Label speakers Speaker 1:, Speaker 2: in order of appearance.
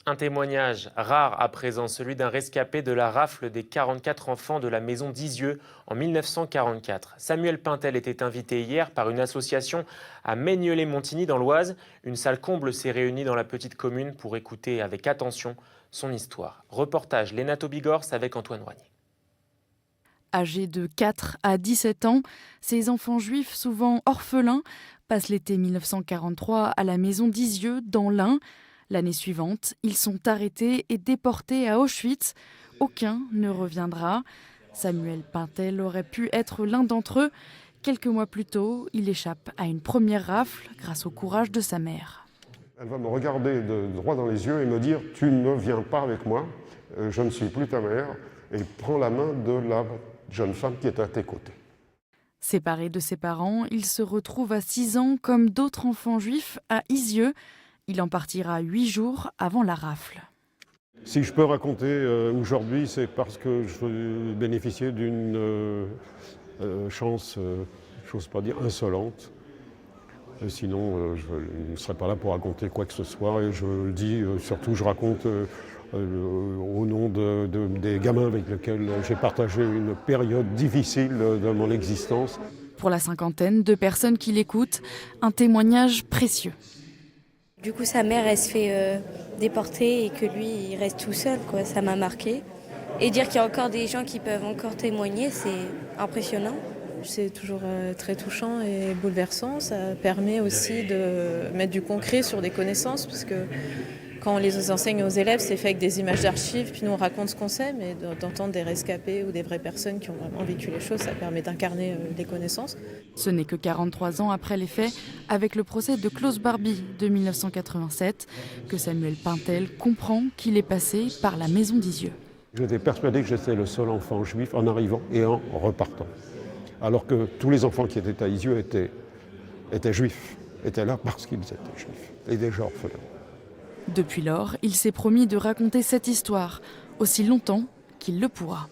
Speaker 1: Un témoignage rare à présent, celui d'un rescapé de la rafle des 44 enfants de la maison d'Izieux en 1944. Samuel Pintel était invité hier par une association à Maignelet-Montigny dans l'Oise. Une salle comble s'est réunie dans la petite commune pour écouter avec attention son histoire. Reportage Léna Tobigors avec Antoine Roignet.
Speaker 2: Âgés de 4 à 17 ans, ces enfants juifs, souvent orphelins, passent l'été 1943 à la maison d'Izieux, dans l'Ain. L'année suivante, ils sont arrêtés et déportés à Auschwitz. Aucun ne reviendra. Samuel Pintel aurait pu être l'un d'entre eux. Quelques mois plus tôt, il échappe à une première rafle grâce au courage de sa mère.
Speaker 3: Elle va me regarder droit dans les yeux et me dire « Tu ne viens pas avec moi, je ne suis plus ta mère » et prend la main de la jeune femme qui est à tes côtés.
Speaker 2: Séparé de ses parents, il se retrouve à 6 ans comme d'autres enfants juifs à Izieux. Il en partira 8 jours avant la rafle.
Speaker 3: Si je peux raconter aujourd'hui, c'est parce que je bénéficiais d'une chance, j'ose pas dire insolente. Sinon, je ne serais pas là pour raconter quoi que ce soit. Et je le dis, surtout, je raconte au nom des gamins avec lesquels j'ai partagé une période difficile de mon existence.
Speaker 2: Pour la cinquantaine de personnes qui l'écoutent, un témoignage précieux.
Speaker 4: Du coup, sa mère, elle se fait déporter et que lui, il reste tout seul, quoi. Ça m'a marqué. Et dire qu'il y a encore des gens qui peuvent encore témoigner, c'est impressionnant.
Speaker 5: C'est toujours très touchant et bouleversant. Ça permet aussi de mettre du concret sur des connaissances, parce que quand on les enseigne aux élèves, c'est fait avec des images d'archives, puis nous on raconte ce qu'on sait, mais d'entendre des rescapés ou des vraies personnes qui ont vraiment vécu les choses, ça permet d'incarner des connaissances.
Speaker 2: Ce n'est que 43 ans après les faits, avec le procès de Klaus Barbie de 1987, que Samuel Pintel comprend qu'il est passé par la maison d'Izieux.
Speaker 3: J'étais persuadé que j'étais le seul enfant juif en arrivant et en repartant. Alors que tous les enfants qui étaient à Izieux étaient juifs, étaient là parce qu'ils étaient juifs et déjà orphelins.
Speaker 2: Depuis lors, il s'est promis de raconter cette histoire aussi longtemps qu'il le pourra.